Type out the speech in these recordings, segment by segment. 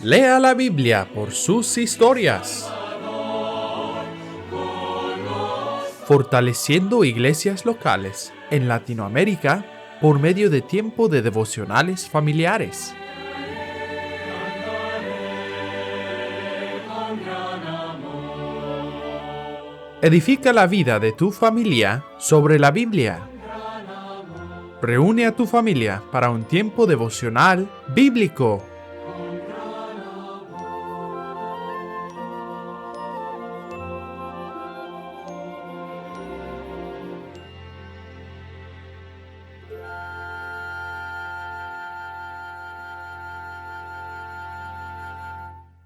Lea la Biblia por sus historias. Fortaleciendo iglesias locales en Latinoamérica por medio de tiempo de devocionales familiares. Edifica la vida de tu familia sobre la Biblia. Reúne a tu familia para un tiempo devocional bíblico.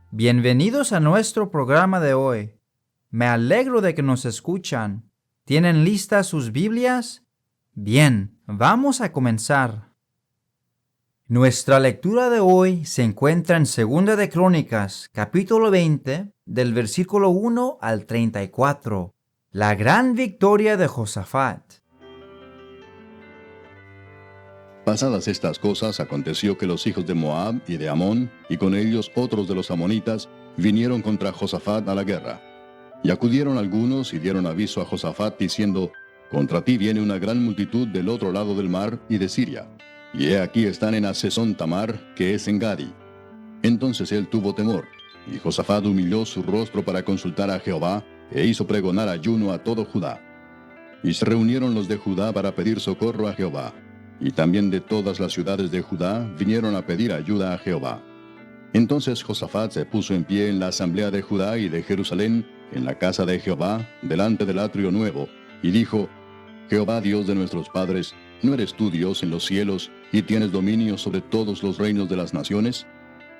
Bienvenidos a nuestro programa de hoy. Me alegro de que nos escuchan. ¿Tienen listas sus Biblias? Bien, vamos a comenzar. Nuestra lectura de hoy se encuentra en 2 de Crónicas, capítulo 20, del versículo 1 al 34. La gran victoria de Josafat. Pasadas estas cosas, aconteció que los hijos de Moab y de Amón, y con ellos otros de los amonitas, vinieron contra Josafat a la guerra. Y acudieron algunos y dieron aviso a Josafat, diciendo: Contra ti viene una gran multitud del otro lado del mar y de Siria. Y he aquí están en Hasezón Tamar, que es en Gadi. Entonces él tuvo temor, y Josafat humilló su rostro para consultar a Jehová, e hizo pregonar ayuno a todo Judá. Y se reunieron los de Judá para pedir socorro a Jehová. Y también de todas las ciudades de Judá vinieron a pedir ayuda a Jehová. Entonces Josafat se puso en pie en la asamblea de Judá y de Jerusalén, en la casa de Jehová, delante del atrio nuevo, y dijo: Jehová, Dios de nuestros padres, ¿no eres tú Dios en los cielos, y tienes dominio sobre todos los reinos de las naciones?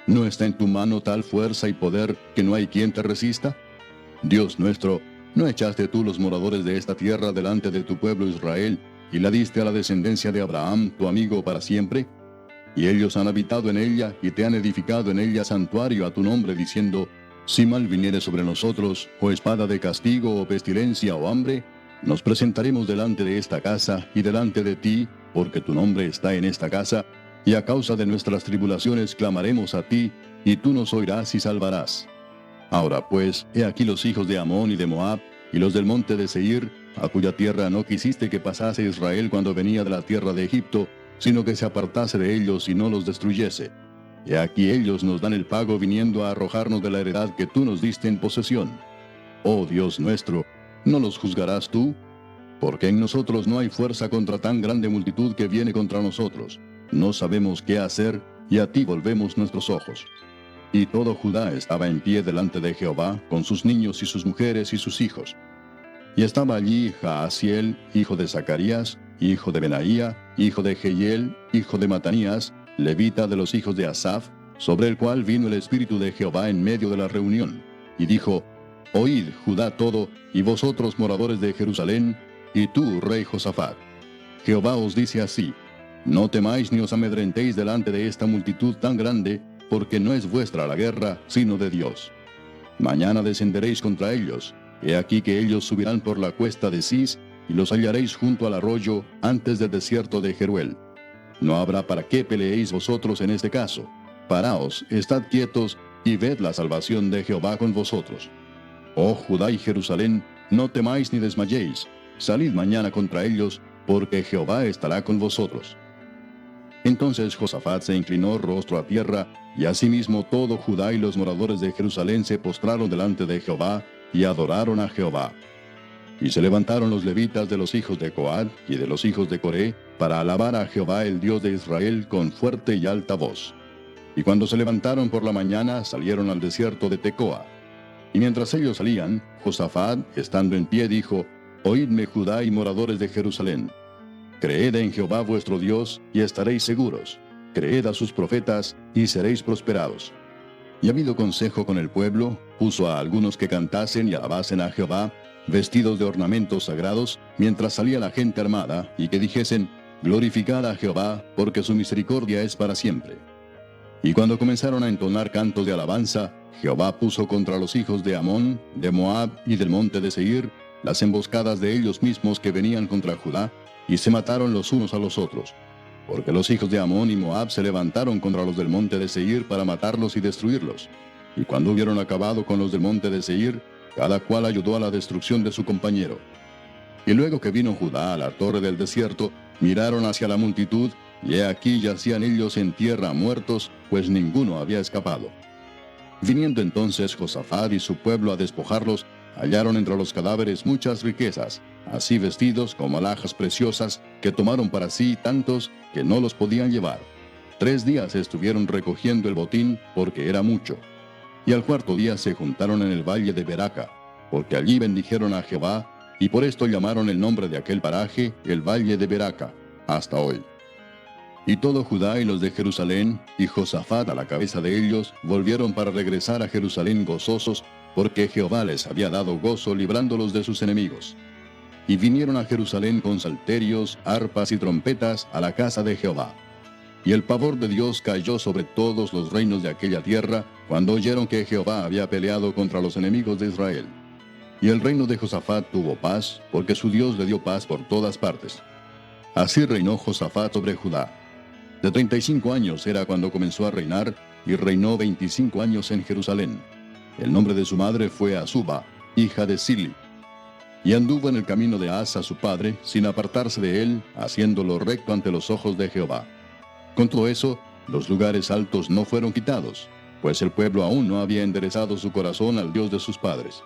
¿No está en tu mano tal fuerza y poder que no hay quien te resista? Dios nuestro, ¿no echaste tú los moradores de esta tierra delante de tu pueblo Israel, y la diste a la descendencia de Abraham, tu amigo, para siempre? Y ellos han habitado en ella, y te han edificado en ella santuario a tu nombre, diciendo: Si mal viniere sobre nosotros, o espada de castigo, o pestilencia, o hambre, nos presentaremos delante de esta casa, y delante de ti, porque tu nombre está en esta casa, y a causa de nuestras tribulaciones clamaremos a ti, y tú nos oirás y salvarás. Ahora pues, he aquí los hijos de Amón y de Moab, y los del monte de Seir, a cuya tierra no quisiste que pasase Israel cuando venía de la tierra de Egipto, sino que se apartase de ellos y no los destruyese. Y aquí ellos nos dan el pago viniendo a arrojarnos de la heredad que tú nos diste en posesión. Oh Dios nuestro, ¿no los juzgarás tú? Porque en nosotros no hay fuerza contra tan grande multitud que viene contra nosotros. No sabemos qué hacer, y a ti volvemos nuestros ojos. Y todo Judá estaba en pie delante de Jehová, con sus niños y sus mujeres y sus hijos. Y estaba allí Jaasiel, hijo de Zacarías, hijo de Benaía, hijo de Jehiel, hijo de Matanías, levita de los hijos de Asaf, sobre el cual vino el Espíritu de Jehová en medio de la reunión, y dijo: Oíd, Judá todo, y vosotros moradores de Jerusalén, y tú, rey Josafat. Jehová os dice así: No temáis ni os amedrentéis delante de esta multitud tan grande, porque no es vuestra la guerra, sino de Dios. Mañana descenderéis contra ellos. He aquí que ellos subirán por la cuesta de Cis, y los hallaréis junto al arroyo, antes del desierto de Jeruel. No habrá para qué peleéis vosotros en este caso. Paraos, estad quietos, y ved la salvación de Jehová con vosotros. Oh Judá y Jerusalén, no temáis ni desmayéis. Salid mañana contra ellos, porque Jehová estará con vosotros. Entonces Josafat se inclinó rostro a tierra, y asimismo todo Judá y los moradores de Jerusalén se postraron delante de Jehová, y adoraron a Jehová. Y se levantaron los levitas de los hijos de Coat y de los hijos de Coré, para alabar a Jehová el Dios de Israel con fuerte y alta voz. Y cuando se levantaron por la mañana, salieron al desierto de Tecoa. Y mientras ellos salían, Josafat, estando en pie, dijo: Oídme, Judá y moradores de Jerusalén. Creed en Jehová vuestro Dios, y estaréis seguros. Creed a sus profetas, y seréis prosperados. Y habido consejo con el pueblo, puso a algunos que cantasen y alabasen a Jehová, vestidos de ornamentos sagrados, mientras salía la gente armada, y que dijesen: Glorificad a Jehová, porque su misericordia es para siempre. Y cuando comenzaron a entonar cantos de alabanza, Jehová puso contra los hijos de Amón, de Moab y del monte de Seir, las emboscadas de ellos mismos que venían contra Judá, y se mataron los unos a los otros. porque los hijos de Amón y Moab se levantaron contra los del monte de Seir para matarlos y destruirlos. Y cuando hubieron acabado con los del monte de Seir, cada cual ayudó a la destrucción de su compañero. Y luego que vino Judá a la torre del desierto, miraron hacia la multitud, y he aquí yacían ellos en tierra muertos, pues ninguno había escapado. Viniendo entonces Josafat y su pueblo a despojarlos, hallaron entre los cadáveres muchas riquezas, así vestidos como alhajas preciosas, que tomaron para sí tantos que no los podían llevar. 3 días estuvieron recogiendo el botín, porque era mucho. Y al 4º día se juntaron en el valle de Beraca, porque allí bendijeron a Jehová, y por esto llamaron el nombre de aquel paraje el valle de Beraca, hasta hoy. Y todo Judá y los de Jerusalén, y Josafat a la cabeza de ellos, volvieron para regresar a Jerusalén gozosos, porque Jehová les había dado gozo librándolos de sus enemigos. Y vinieron a Jerusalén con salterios, arpas y trompetas a la casa de Jehová. Y el pavor de Dios cayó sobre todos los reinos de aquella tierra, cuando oyeron que Jehová había peleado contra los enemigos de Israel. Y el reino de Josafat tuvo paz, porque su Dios le dio paz por todas partes. Así reinó Josafat sobre Judá. De 35 años era cuando comenzó a reinar, y reinó 25 años en Jerusalén. El nombre de su madre fue Azuba, hija de Sili. Y anduvo en el camino de Asa su padre, sin apartarse de él, haciendo lo recto ante los ojos de Jehová. Con todo eso, los lugares altos no fueron quitados, pues el pueblo aún no había enderezado su corazón al Dios de sus padres.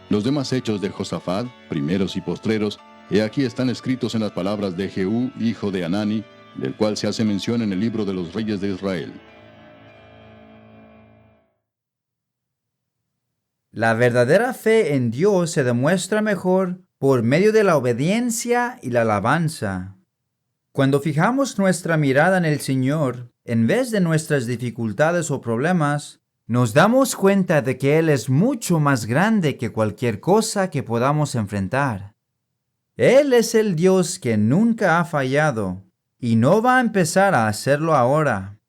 Los demás hechos de Josafat, primeros y postreros, he aquí están escritos en las palabras de Jehú, hijo de Hanani, del cual se hace mención en el libro de los reyes de Israel. La verdadera fe en Dios se demuestra mejor por medio de la obediencia y la alabanza. Cuando fijamos nuestra mirada en el Señor, en vez de nuestras dificultades o problemas, nos damos cuenta de que Él es mucho más grande que cualquier cosa que podamos enfrentar. Él es el Dios que nunca ha fallado y no va a empezar a hacerlo ahora.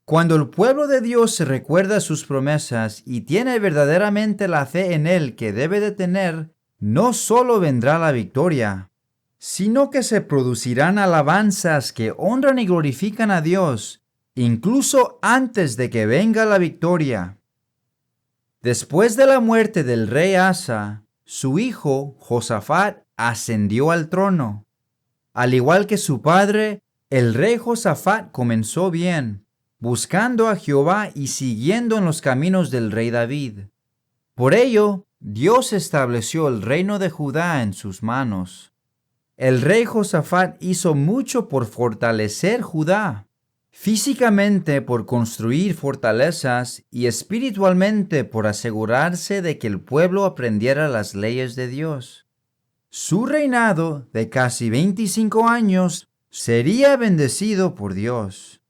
Cuando el pueblo de Dios recuerda sus promesas y tiene verdaderamente la fe en Él que debe de tener, no solo vendrá la victoria, sino que se producirán alabanzas que honran y glorifican a Dios, incluso antes de que venga la victoria. Después de la muerte del rey Asa, su hijo Josafat ascendió al trono. Al igual que su padre, el rey Josafat comenzó bien, buscando a Jehová y siguiendo en los caminos del rey David. Por ello, Dios estableció el reino de Judá en sus manos. El rey Josafat hizo mucho por fortalecer Judá, físicamente por construir fortalezas y espiritualmente por asegurarse de que el pueblo aprendiera las leyes de Dios. Su reinado de casi 25 años sería bendecido por Dios.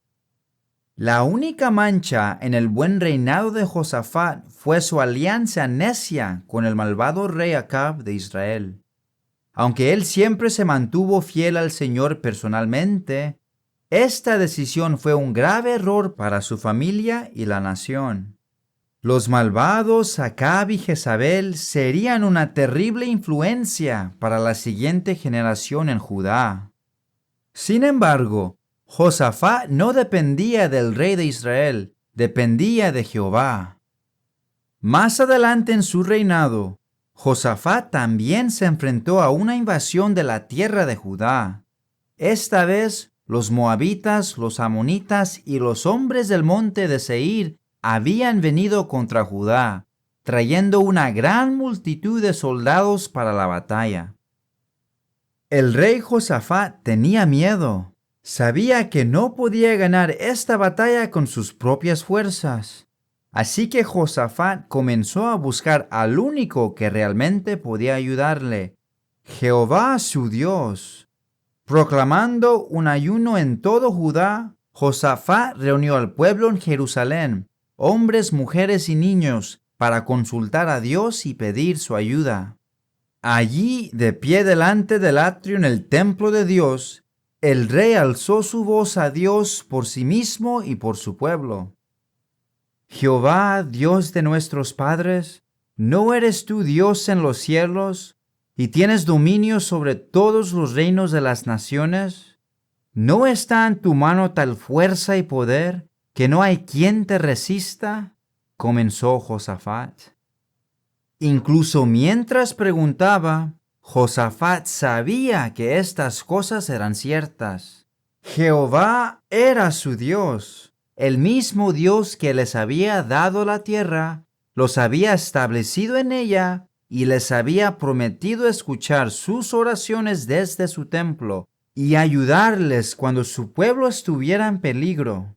La única mancha en el buen reinado de Josafat fue su alianza necia con el malvado rey Acab de Israel. Aunque él siempre se mantuvo fiel al Señor personalmente, esta decisión fue un grave error para su familia y la nación. Los malvados Acab y Jezabel serían una terrible influencia para la siguiente generación en Judá. Sin embargo, Josafat no dependía del rey de Israel, dependía de Jehová. Más adelante en su reinado, Josafat también se enfrentó a una invasión de la tierra de Judá. Esta vez, los moabitas, los amonitas y los hombres del monte de Seir habían venido contra Judá, trayendo una gran multitud de soldados para la batalla. El rey Josafat tenía miedo. Sabía que no podía ganar esta batalla con sus propias fuerzas. Así que Josafat comenzó a buscar al único que realmente podía ayudarle, Jehová su Dios. Proclamando un ayuno en todo Judá, Josafat reunió al pueblo en Jerusalén, hombres, mujeres y niños, para consultar a Dios y pedir su ayuda. Allí, de pie delante del atrio en el templo de Dios, el rey alzó su voz a Dios por sí mismo y por su pueblo. Jehová, Dios de nuestros padres, ¿no eres tú Dios en los cielos y tienes dominio sobre todos los reinos de las naciones? ¿No está en tu mano tal fuerza y poder que no hay quien te resista? Comenzó Josafat. Incluso mientras preguntaba, Josafat sabía que estas cosas eran ciertas. Jehová era su Dios, el mismo Dios que les había dado la tierra, los había establecido en ella y les había prometido escuchar sus oraciones desde su templo y ayudarles cuando su pueblo estuviera en peligro.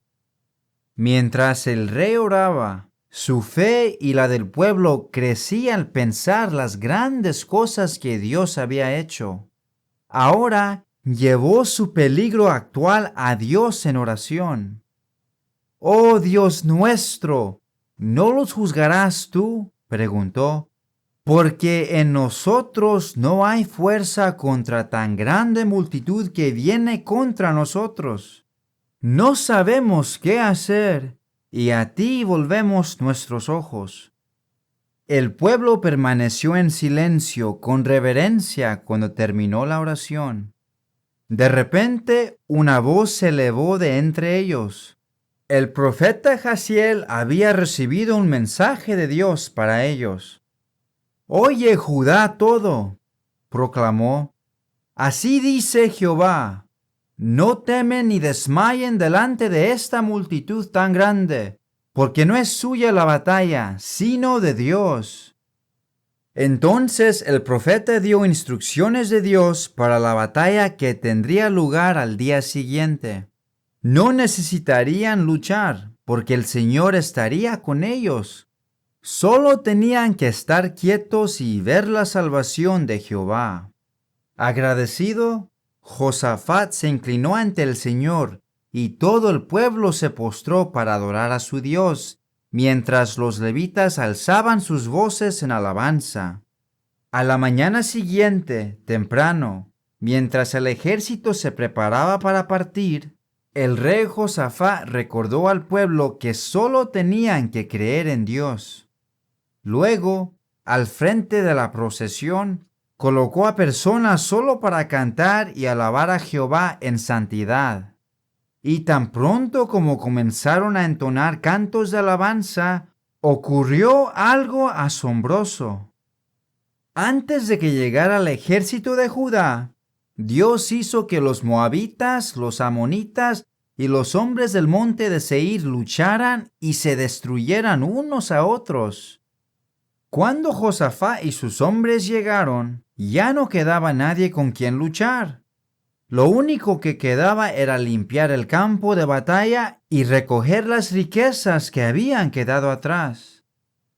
Mientras el rey oraba, su fe y la del pueblo crecía al pensar las grandes cosas que Dios había hecho. Ahora llevó su peligro actual a Dios en oración. «Oh Dios nuestro, ¿no los juzgarás tú?», preguntó, «porque en nosotros no hay fuerza contra tan grande multitud que viene contra nosotros. No sabemos qué hacer, y a ti volvemos nuestros ojos». El pueblo permaneció en silencio con reverencia cuando terminó la oración. De repente, una voz se elevó de entre ellos. El profeta Jaziel había recibido un mensaje de Dios para ellos. «Oye, Judá todo», proclamó, «así dice Jehová, no temen ni desmayen delante de esta multitud tan grande, porque no es suya la batalla, sino de Dios». Entonces el profeta dio instrucciones de Dios para la batalla que tendría lugar al día siguiente. No necesitarían luchar, porque el Señor estaría con ellos. Solo tenían que estar quietos y ver la salvación de Jehová. Agradecido, Josafat se inclinó ante el Señor, y todo el pueblo se postró para adorar a su Dios, mientras los levitas alzaban sus voces en alabanza. A la mañana siguiente, temprano, mientras el ejército se preparaba para partir, el rey Josafat recordó al pueblo que solo tenían que creer en Dios. Luego, al frente de la procesión, colocó a personas solo para cantar y alabar a Jehová en santidad. Y tan pronto como comenzaron a entonar cantos de alabanza, ocurrió algo asombroso. Antes de que llegara el ejército de Judá, Dios hizo que los moabitas, los amonitas y los hombres del monte de Seir lucharan y se destruyeran unos a otros. Cuando Josafat y sus hombres llegaron, ya no quedaba nadie con quien luchar. Lo único que quedaba era limpiar el campo de batalla y recoger las riquezas que habían quedado atrás.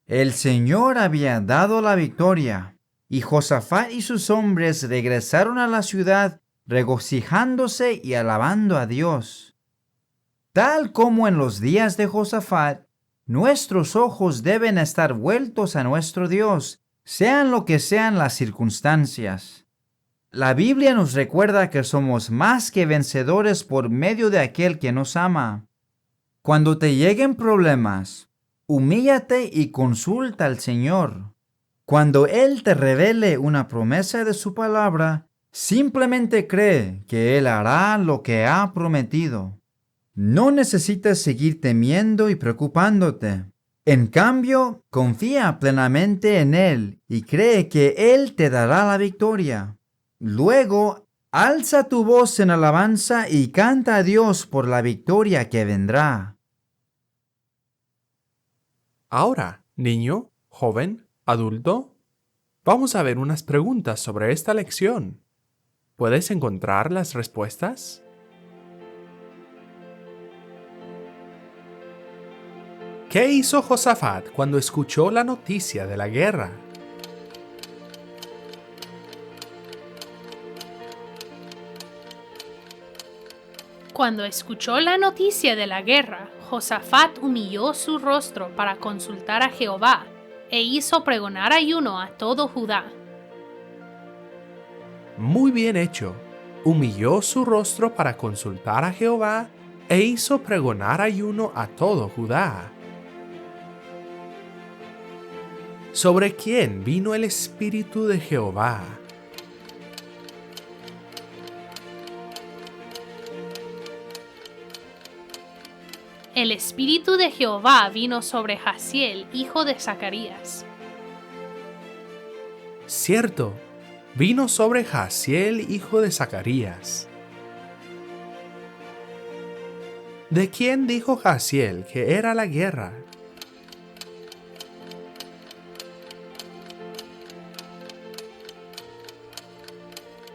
El Señor había dado la victoria, y Josafat y sus hombres regresaron a la ciudad regocijándose y alabando a Dios. Tal como en los días de Josafat, nuestros ojos deben estar vueltos a nuestro Dios, sean lo que sean las circunstancias. La Biblia nos recuerda que somos más que vencedores por medio de aquel que nos ama. Cuando te lleguen problemas, humíllate y consulta al Señor. Cuando Él te revele una promesa de su palabra, simplemente cree que Él hará lo que ha prometido. No necesitas seguir temiendo y preocupándote. En cambio, confía plenamente en Él y cree que Él te dará la victoria. Luego, alza tu voz en alabanza y canta a Dios por la victoria que vendrá. Ahora, niño, joven, adulto, vamos a ver unas preguntas sobre esta lección. ¿Puedes encontrar las respuestas? ¿Qué hizo Josafat cuando escuchó la noticia de la guerra? Cuando escuchó la noticia de la guerra, Josafat humilló su rostro para consultar a Jehová e hizo pregonar ayuno a todo Judá. Muy bien hecho. Humilló su rostro para consultar a Jehová e hizo pregonar ayuno a todo Judá. ¿Sobre quién vino el Espíritu de Jehová? el espíritu de Jehová vino sobre Jaziel, hijo de Zacarías. Cierto, vino sobre Jaziel, hijo de Zacarías. ¿De quién dijo Jaziel que era la guerra?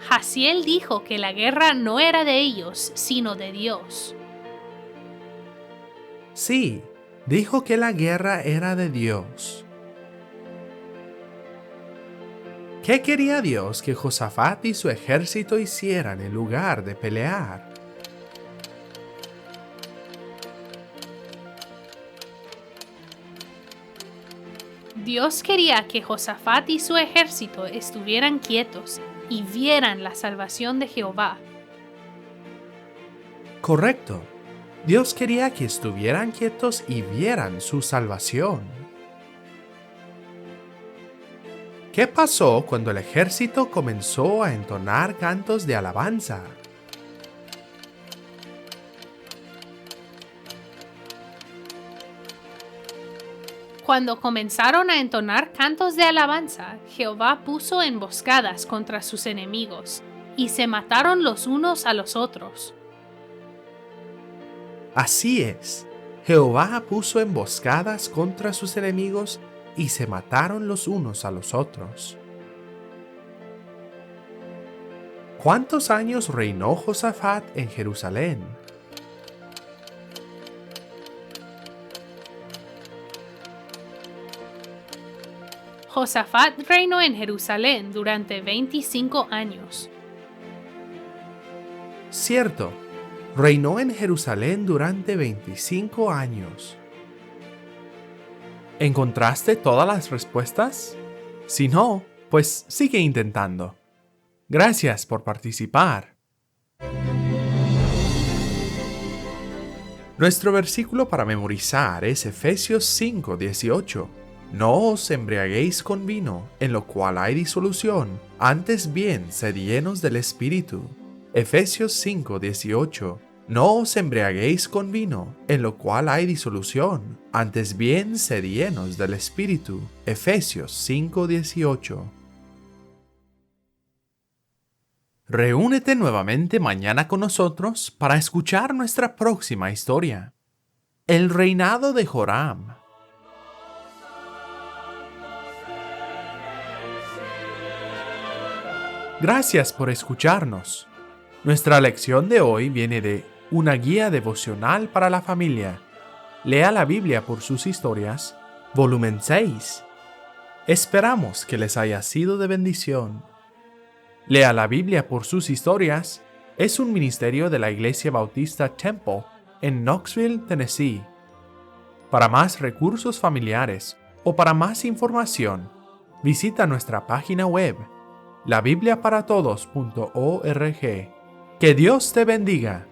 Jaziel dijo que la guerra no era de ellos, sino de Dios. Sí, dijo que la guerra era de Dios. ¿Qué quería Dios que Josafat y su ejército hicieran en lugar de pelear? Dios quería que Josafat y su ejército estuvieran quietos y vieran la salvación de Jehová. Correcto. Dios quería que estuvieran quietos y vieran su salvación. ¿Qué pasó cuando el ejército comenzó a entonar cantos de alabanza? Cuando comenzaron a entonar cantos de alabanza, Jehová puso emboscadas contra sus enemigos, y se mataron los unos a los otros. Así es, Jehová puso emboscadas contra sus enemigos y se mataron los unos a los otros. ¿Cuántos años reinó Josafat en Jerusalén? Josafat reinó en Jerusalén durante 25 años. Cierto, reinó en Jerusalén durante 25 años. ¿Encontraste todas las respuestas? Si no, pues sigue intentando. Gracias por participar. Nuestro versículo para memorizar es Efesios 5:18. No os embriaguéis con vino, en lo cual hay disolución, antes bien sed llenos del Espíritu. Efesios 5:18. No os embriaguéis con vino, en lo cual hay disolución, antes bien sed llenos del Espíritu. Efesios 5:18. Reúnete nuevamente mañana con nosotros para escuchar nuestra próxima historia. El reinado de Joram. Gracias por escucharnos. Nuestra lección de hoy viene de Una guía devocional para la familia. Lea la Biblia por sus historias, volumen 6. Esperamos que les haya sido de bendición. Lea la Biblia por sus historias es un ministerio de la Iglesia Bautista Temple en Knoxville, Tennessee. Para más recursos familiares o para más información, visita nuestra página web labibliaparatodos.org. Que Dios te bendiga.